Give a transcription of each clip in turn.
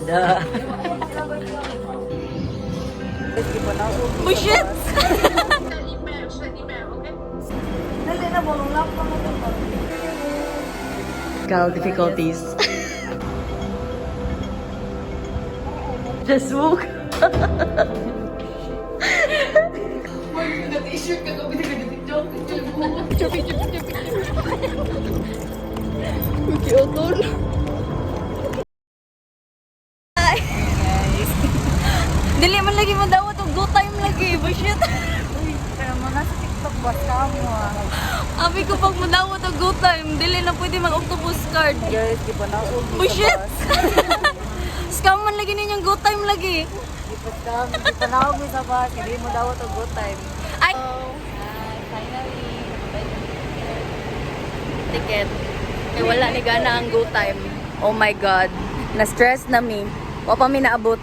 Da. Oh shit! Technical difficulties. Just woke. Dili man lagi mo daw to go time lagi, bullshit. Pero mo na sa TikTok boss ka mo ah. Abi ko pag mo daw to go time, dili na pwede mag octopus card. Guys, di pa na Bullshit. Scam man lagi ninyong go time lagi. Di pa na ako sa bus. Hindi mo daw to good time. Ay, Finally. ticket. Eh wala ni gana ang go time. Oh my god. Na-stress na mi. Wa pa mi naabot.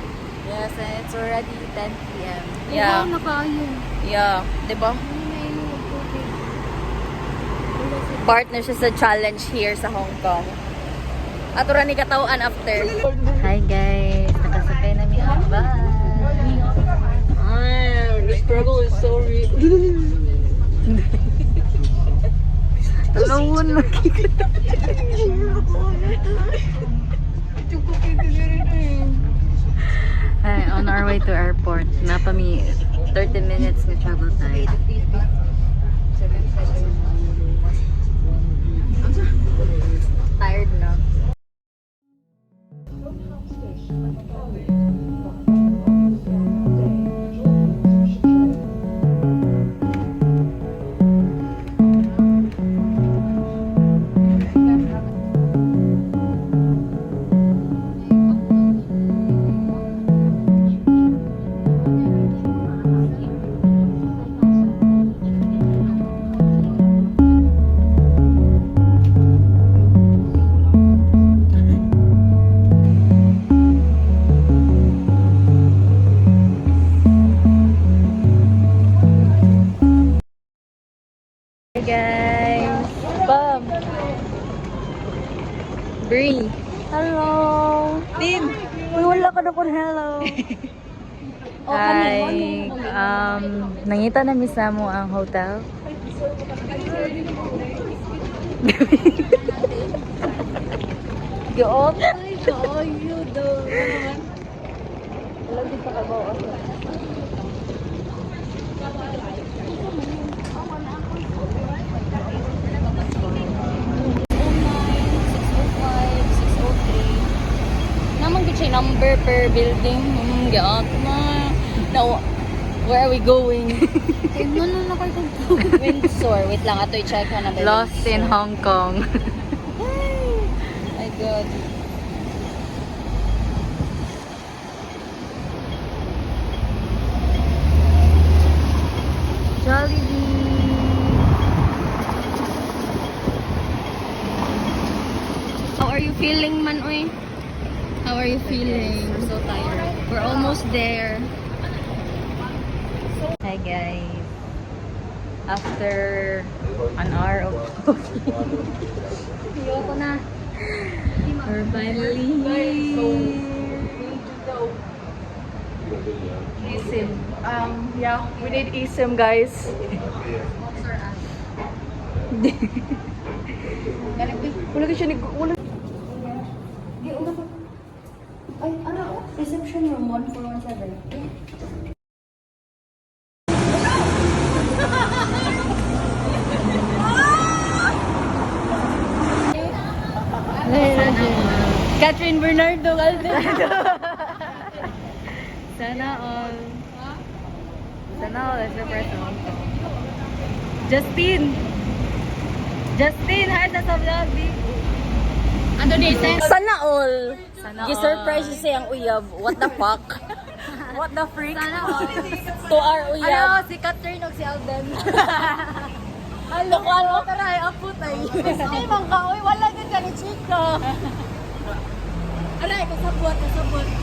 Yes, and it's already 10 p.m. Yeah. na kayo. Yeah, 'di ba? Partner siya sa challenge here sa Hong Kong. Ato ra ni katawan after. Hi guys, nakasakay na mi ang bus. The struggle is so real. Talawon lagi. Hi, on our way to airport. Napa mi 30 minutes na travel time. Tired na. Hi guys. Bam. Bree. Hello. Tin. Uy, wala ka na kung hello. Hi. Nangita na misa mo ang hotel. Giot. Ay, kayo daw. Wala din pa kabaw ako. Naman gud siya number per building. Giot na. Now, where are we going? Ano na kayo Windsor. Wait lang, ato i-check ko na ba. Lost in Hong Kong. My God. Jollibee. How are you feeling, man, oy? How are you feeling? We're so tired. We're almost there. Hi guys. After an hour of coffee, Ayoko na. we're finally here. eSIM. Yeah, we need eSIM, guys. Wala ka siya ni... Wala... Ay, ano? Reception room 1417. Catherine Bernardo Calderón. Sana all. Sana all is the first one. Justin! Justin! Hi sa vlog, Ano dito? Sana all. Sana Gi-surprise siya siyang uyab. What the fuck? What the freak? Sana all. To our uyab. Ano, si Catherine o si Alden. Halo ko, ano? Tara, apot ay. Ay, mangka, uy, wala din ka ni Chico. Aray, kasabot.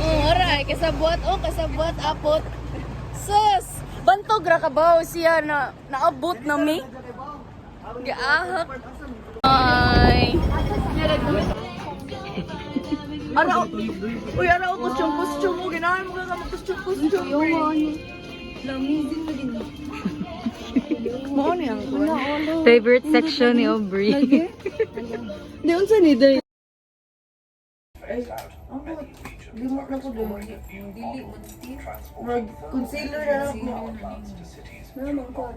Aray, kasabot, kasabot, apot. Sus! Bantog ra ka ba? Siya na naabot na mi? Giahak. Ay. Araw. Uy, araw costume mo. Ginahan mo ka mag-costume. Mo ni ang kuan. Favorite section ni Aubrey. Di unsa ni day? Limot na ko doon. Mag-concealer na ako. Naman ko.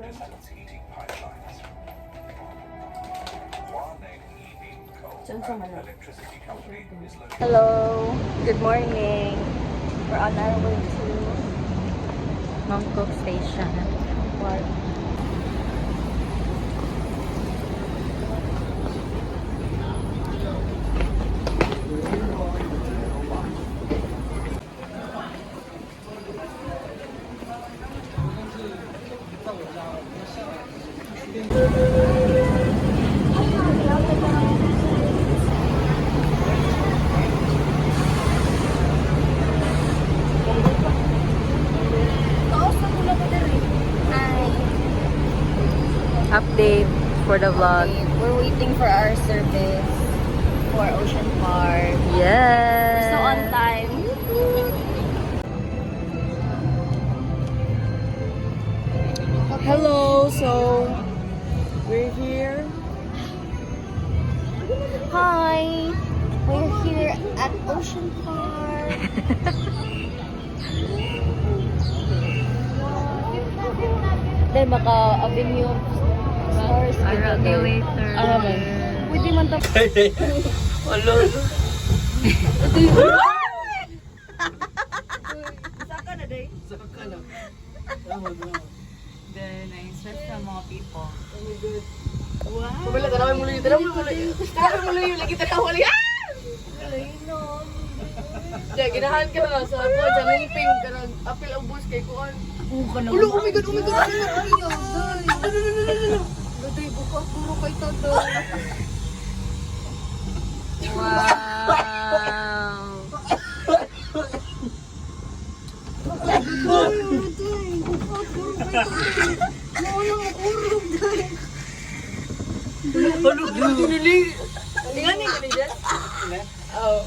Hello. Good morning. We're on our way to Mangkok Station. Park. Update for the vlog. We're waiting for our service for Ocean Park. Yes. So on time. Hello, so we're here. Hi. We're here at Ocean Park. Then maka-avenue stars. Regulator. Pwede man ta. Saka na day. Kumila tarawin mo lang. Tarawin mo lang. Lagi tarawin lagi. Diya, ginahan ka na sa ako. Diya, lumping ka na. Apil ang bus kay Kuan. Ulo, oh my God. Daday, buka. Puro kay Toto. Wow. Lingan ni gani dyan? Oo.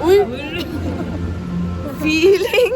Uy! Feeling!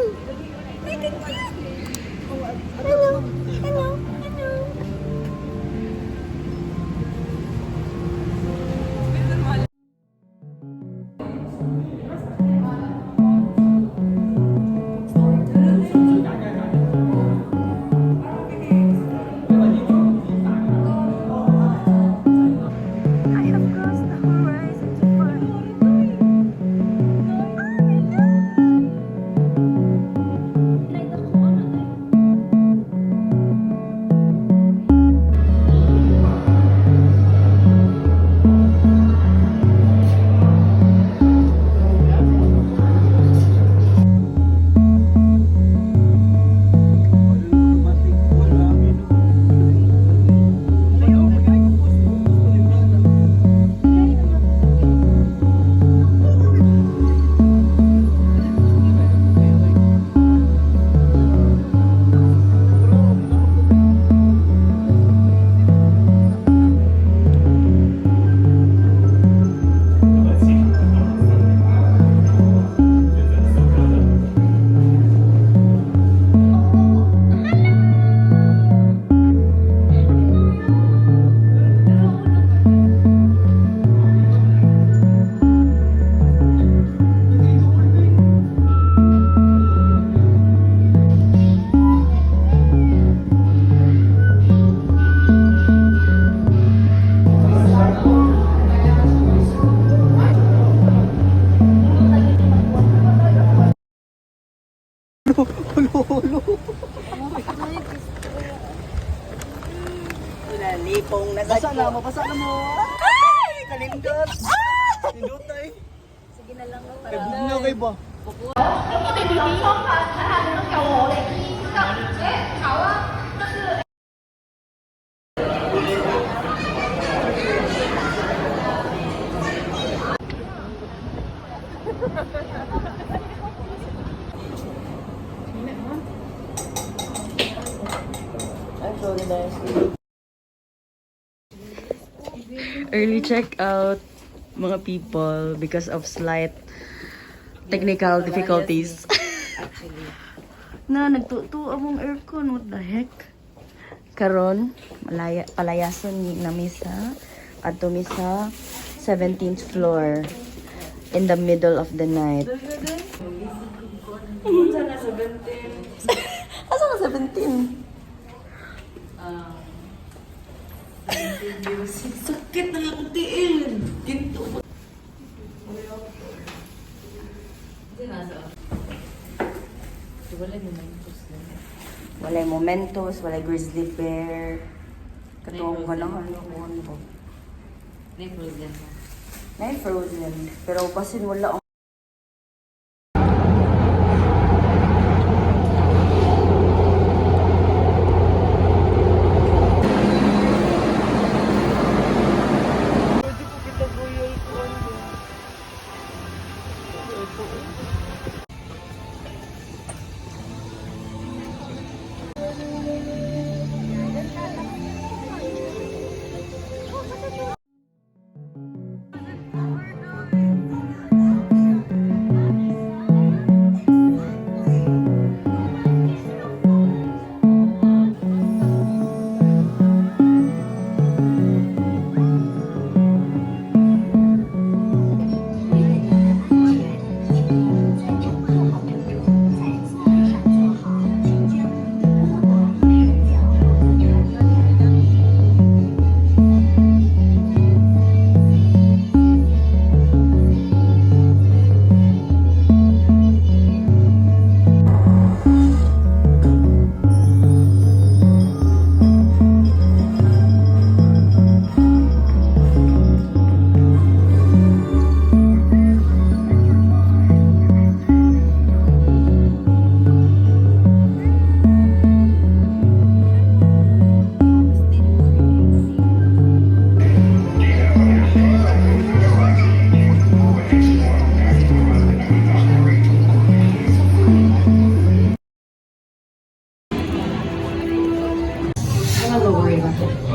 Lipong na basa na mo. Ay! Kalindot! Kalindot na eh. Sige na lang. Kay bugnaw kay ba? Early check-out, mga people, because of slight technical difficulties. Na, nagtutuwa mong aircon. What the heck? Karon, palayason ni na misa at misa 17th floor in the middle of the night. Asa na 17? Sakit na akong tiin. Ginto. Walay Momentos, walay Grizzly Bear. Katong ko lang ano ko. Nay frozen. Pero basin wala.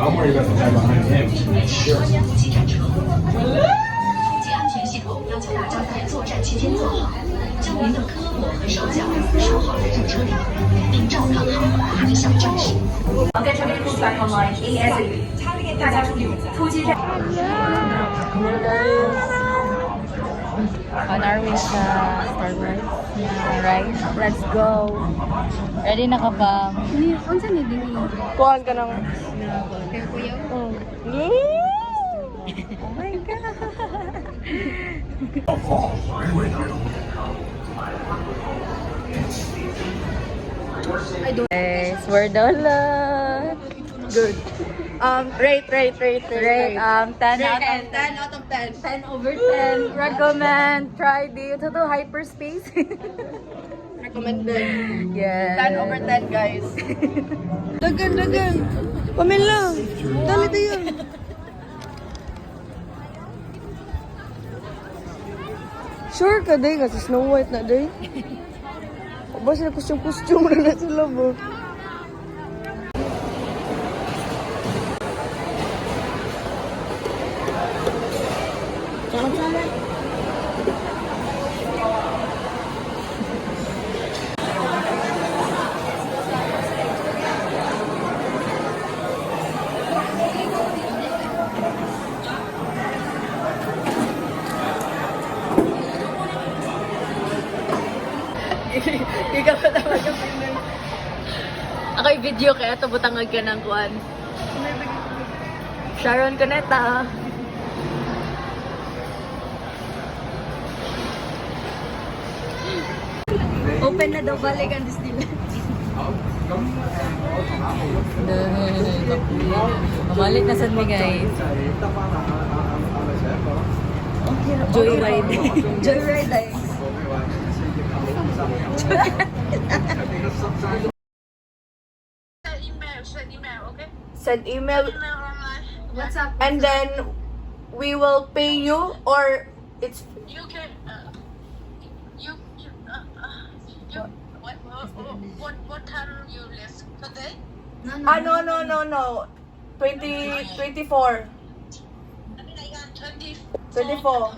I'm worried about the guy behind him. Sure. 手机安全系统要求大家在作战期间做好，将您的胳膊和手脚收好在战车里，并照看好您的小战士。On our way sa Starbucks. Yeah, right? Let's go. Ready na ka ba? Kuhan ka ng... Yes, we're done. Good. Rate. 10 out of 10 out of 10. 10 over 10. Recommend. Try dito to hyperspace. Recommended. Yes. 10 over 10, guys. Dagan. Pamela. Dali tayo. Sure ka, day. Kasi Snow White na, day. O ba sila costume na na sila, bo? Ikaw pa naman yung pinag... Ako'y video kaya ito butangag ka ng kuwan. Sharon Cuneta. Open na daw balik ang Disneyland. Mamalik na sad mi guys. Joyride. Joyride ay. Send email. What's up? And then we will pay you, or it's You can. What time you left today? no 2024. 24.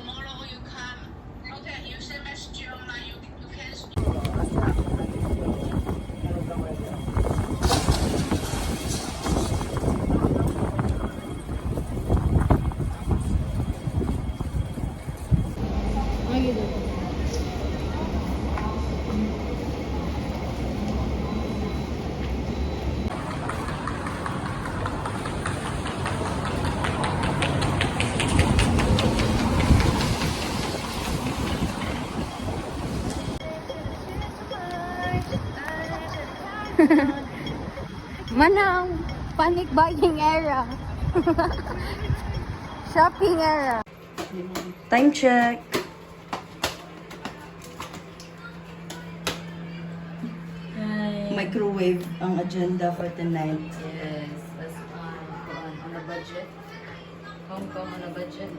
Manang panic buying era. Shopping era. Time check. Microwave ang agenda for tonight. Yes, that's on a budget. Hong Kong on a budget.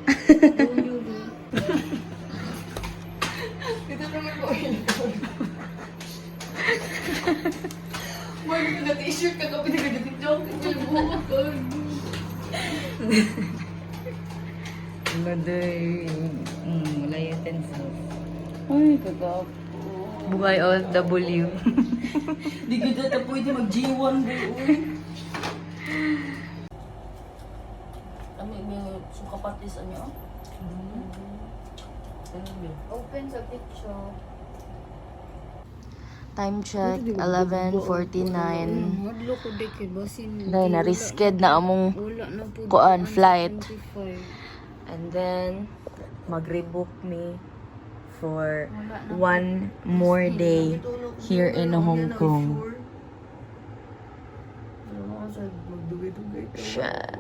Maday. Wala utensils. Ay, kagap. Buhay OFW. Di ka dito pwede mag-G1 bro. Kami may sukapatis ano? Open sa picture. Time check, 11:49. Madlo ko di kay basin. Dahil na-risked na among Wala na po. kuan flight. 25. And then, mag-rebook me for one more day here in Hong Kong. Shit.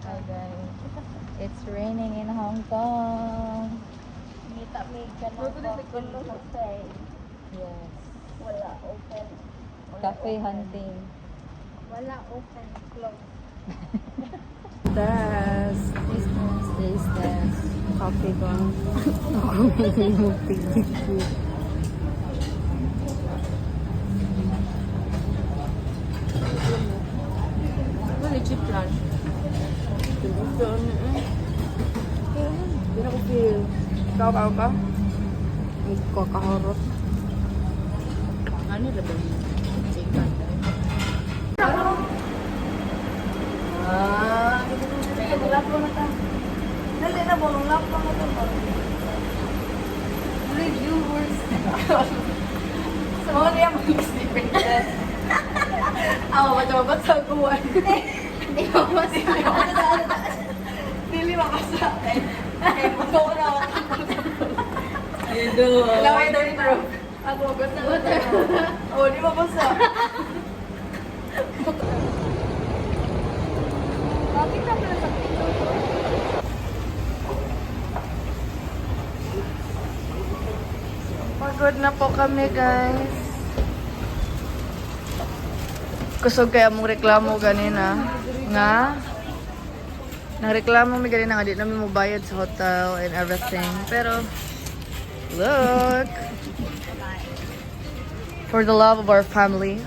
Hi guys. It's raining in Hong Kong. Kita may ganun ba? Yes. Wala open. Cafe hunting. Wala open. Close. Test. Taste test. Coffee ko. Ako may mupigil. Wala cheap lang. Hindi na ko feel. Ikaw ka? Magkakahorot. Ano na ba? Chicken. Dali na, bunong lap lang ito. Reviewers. Sa mga niya mag-sleeping test. Ako, ba't sa kuwan? Hindi mo masaya. Dili makasa. Eh, magkawa na ako. Ito. Laway daw ni bro. Ako, basta. Oo, di mabasa. Bakit ka pala sa picture? Pagod na po kami, guys. Kusog kaya mong reklamo ganina. Nga? Nangreklamo mi ganina nga di namin mobayad sa hotel and everything. Pero, look! For the love of our family.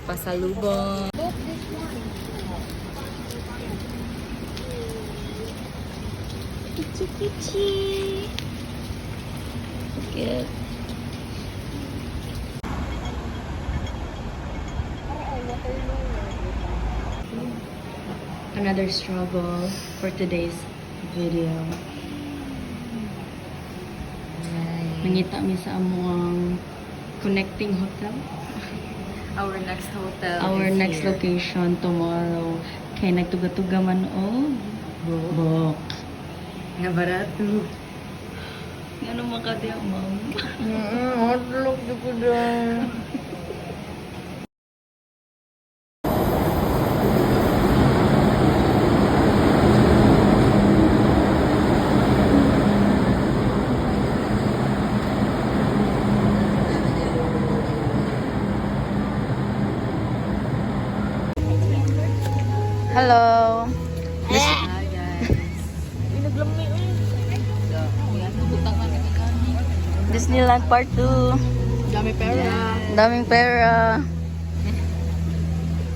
Pasalubong. Kichi-kichi! Cute. Another struggle for today's video. Nangita mi sa amuang connecting hotel. Our next hotel. Our is next here. location tomorrow. Kay nagtuga-tuga man og Bok. Nga barato. Ano makadya, ma'am? Hotdog di ko dyan. Hello. Hi guys. Disneyland Part 2. Dami pera. Daming pera.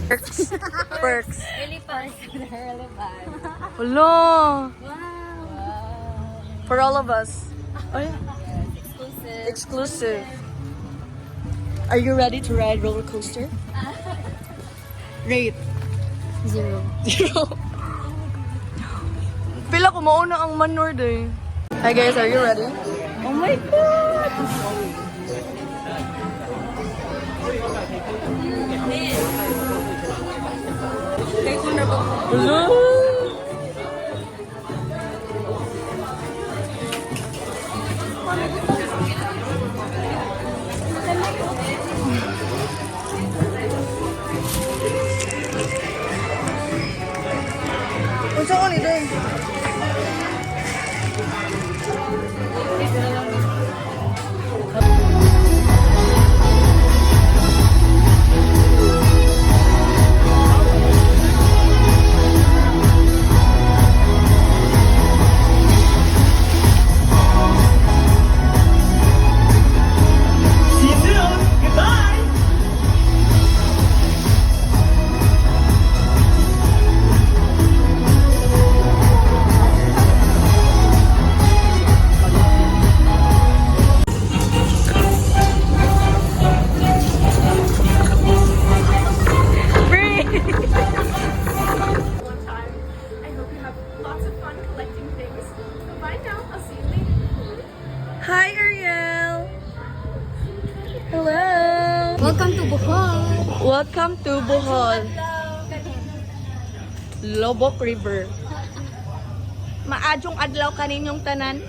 Perks. Perks. Really fast. Really fast. Hello. Wow. For all of us. Oh, yeah. Exclusive. Exclusive. Are you ready to ride roller coaster? Rate. 0. 0. Pila ko mauna ang Manord eh. Hi guys, are you ready? Oh my god! Hello! Unsa ko ni day? See you soon. Goodbye. I hope you have lots of fun collecting things. Bye now. I'll see you later. Hi Ariel! Hello! Welcome to Bohol. Welcome to Bohol. Lobok River. Maadjong adlaw kaninyong tanan.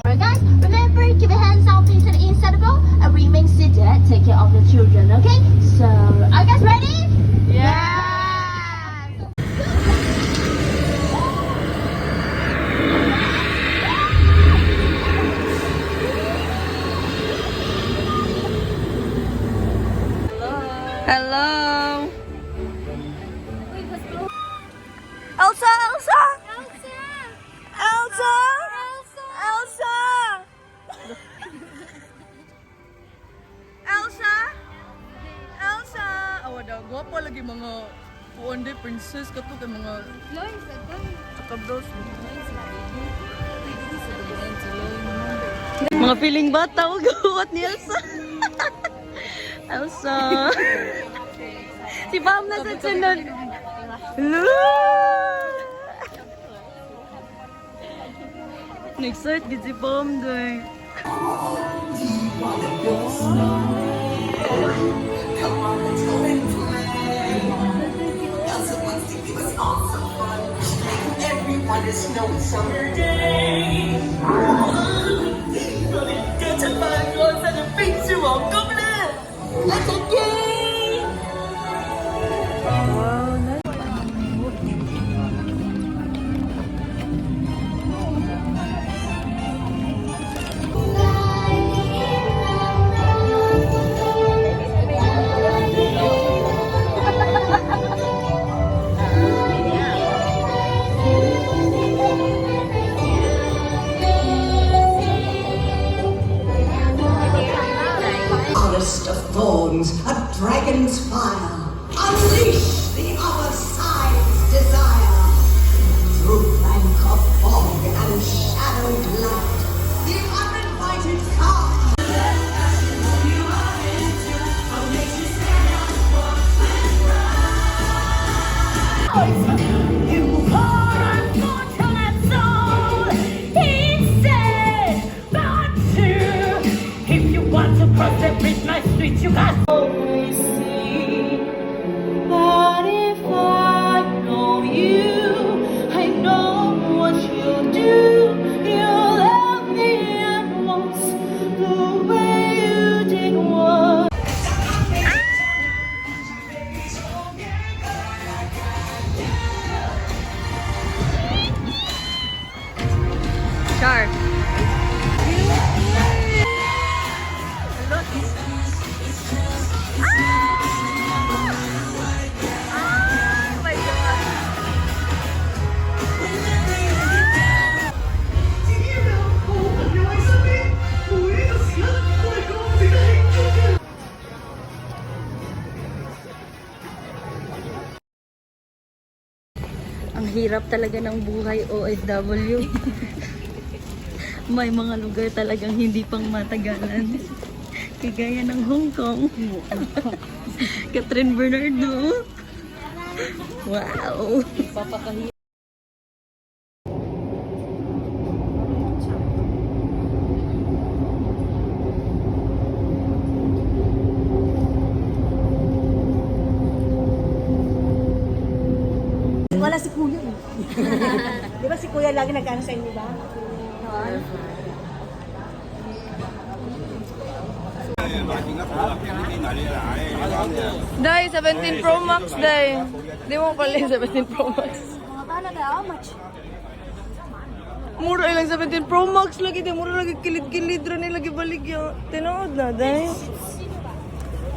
Alright guys, remember, keep your hands out into the inside of the boat and remain seated. Take care of the children, okay? So, are you guys ready? Yeah! Hello! Elsa! Elsa! Elsa! Elsa! Elsa! Elsa! Awa daw, gwapo lagi mga Wonder Princess kato kay mga kakabdos. Mga piling bata, huwag gawat ni Elsa. Elsa. Si Pam na sa sunod. Hello! Nag-start gid si Pam doy. Everyone is no summer day. Get to find yours and the things you won't go there. Like a game. Forest of thorns, a dragon's fire. Unleash the other side's desire. Through bank of fog and shadowed light, the uninvited come. You poor unfortunate soul, instead, but if you want to cross the bridge, my street, you got always see. But if I go Char. Ang hirap talaga ng buhay OFW. May mga lugar talagang hindi pang matagalan. Kagaya ng Hong Kong. Catherine Bernardo. Wow! Wala si Kuya eh. Di ba si Kuya lagi nag-ano sa inyo ba? Day, 17 Pro Max, day. Di mo pala yung 17 Pro Max. How much? Mura ilang 17 Pro Max lagi, day. Mura lagi kilid-kilid rin lagi balik yung tinood na, day.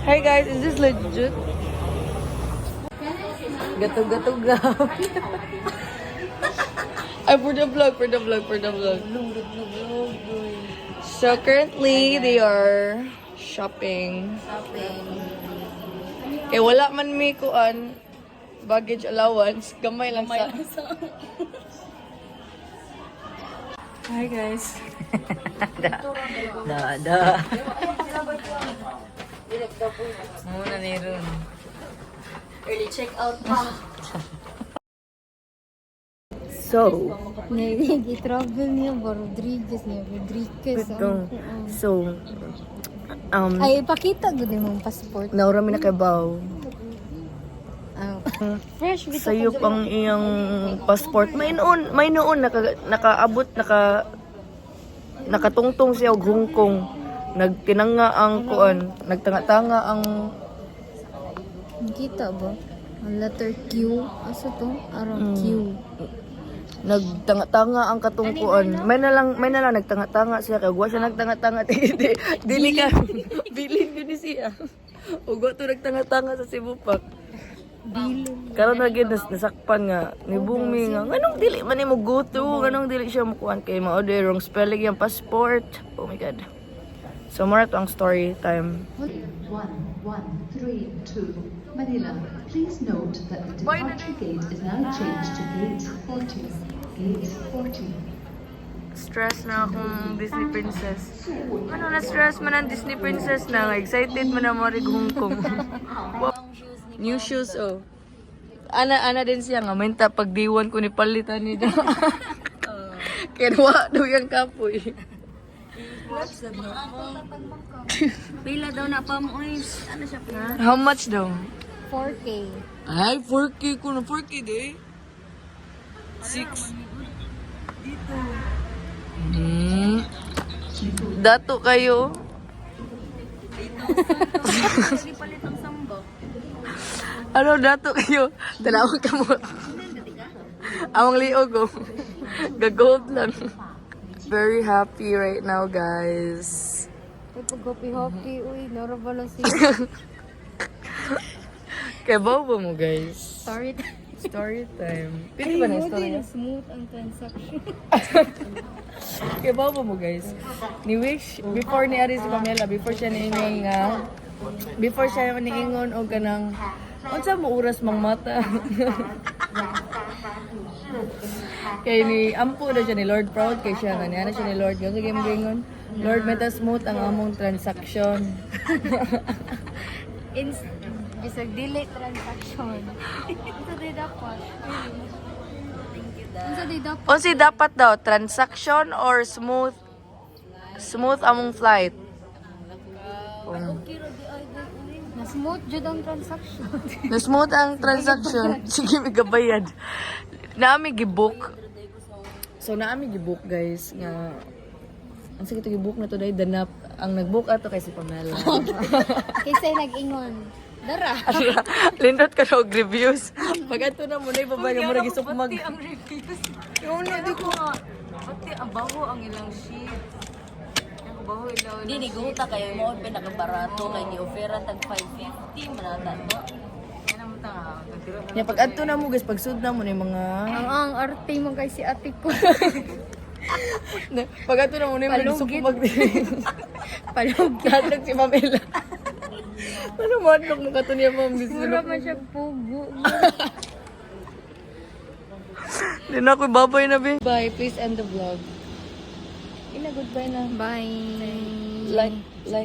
Hey guys, is this legit? Gatog-gatog Ay, for the vlog. So currently, they are shopping. Kaya wala man may kuan baggage allowance. Gamay lang sa... Hi guys. Da. Muna ni Ron. Early check-out pa. So, Nag-travel niya ba? Rodriguez. so, Ay, ipakita ko din mong passport. naurami na kay Bao. Fresh, bito Sayop ang iyang passport. May noon nakaabot nakatungtong siya og Hong Kong. Nagtinanga ang kuan, nagtanga-tanga ang Kita ba? Ang letter Q. Asa to? Arang Q. nagtanga-tanga ang katungkuan. May na lang nagtanga-tanga siya kay wa siya nagtanga-tanga dili ka bilin din siya. Ug wa to nagtanga-tanga sa Cebu Park. Bilin. Karon na gid nasakpan nga ni Bumi nga nganong dili man nimo gusto, nganong dili siya mukuan kay mao de wrong spelling yung passport. Oh my god. So more to ang story time. 1132 Manila. Please note that the departure gate is now changed to gate 40. Gate 40. Stress na akong Disney princess. Ano na stress man ang Disney princess na. Excited man na marig Hong Kong. New shoes, oh. Ana din siya nga. Minta pag diwan ko ni palitan ni daw. Kaya daw yung kapoy. Pila daw na pa mo ano siya pa? How much daw? 4K. Ay, 4K ko na. 4K day. 6. Dato kayo. Ano, dato kayo? Talawag ka mo. Amang liog ko. Gagold lang. Very happy right now, guys. Ay, pag-hopi-hopi. Uy, narabala siya. Kaya bawa mo, guys. Story time. Story time. Pwede ba na yung story niya? Smooth ang transaction. Kaya bawa mo, guys. Ni Wish, before ni Ari si Pamela, before siya niingon nga, before siya niingon o ganang, unsa mo oras mang mata? Kaya ni Ampo na siya ni Lord Proud, kaya siya nga niya na siya ni Lord. Yung sige mo gingon, Lord, meta smooth ang among transaction. Bisag delay transaction. Ito din dapat. Ito din dapat. O si dapat daw, transaction or smooth among flight? Na-smooth jud ang transaction. Na-smooth ang transaction. Sige, may gabayad. Naami gibook. So, naami gibook, guys. Nga, ang sige ito gibook na to dahil danap. Ang nagbook ato kay si Pamela. Kasi nag-ingon. Dara. Lindot ka na og reviews. Pag ato na mo na ibabay ka mo na gisok mag. ang reviews. Yung na di ko nga. Pati ang baho ang ilang sheet. Ang baho ilang. Di, niguta kayo mo, pinakabarato kay ni Ofera tag 550, manata mo. Ano mo ta? Ya pag ato na mo guys, pag sud na mo na yung mga Ang arte mo kay si ate ko. pag ato na mo na yung gisok Palugit. mag. Palugit. Natag si Pamela. Ano mo adlok mo kato niya ma'am Mura man siya pugo. Di na ako babay na be. Bye, please end the vlog. Ina goodbye na. Bye. Like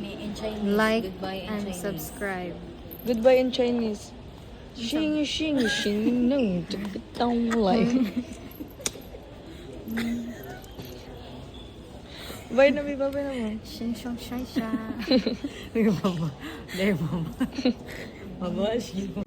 In Chinese, Like goodbye in and Chinese. subscribe. goodbye in Chinese. Xing xing xing nung tukitang life. Bye na, bye na mo. Shin shong shai sha. Mama. Dahil mama. Mama,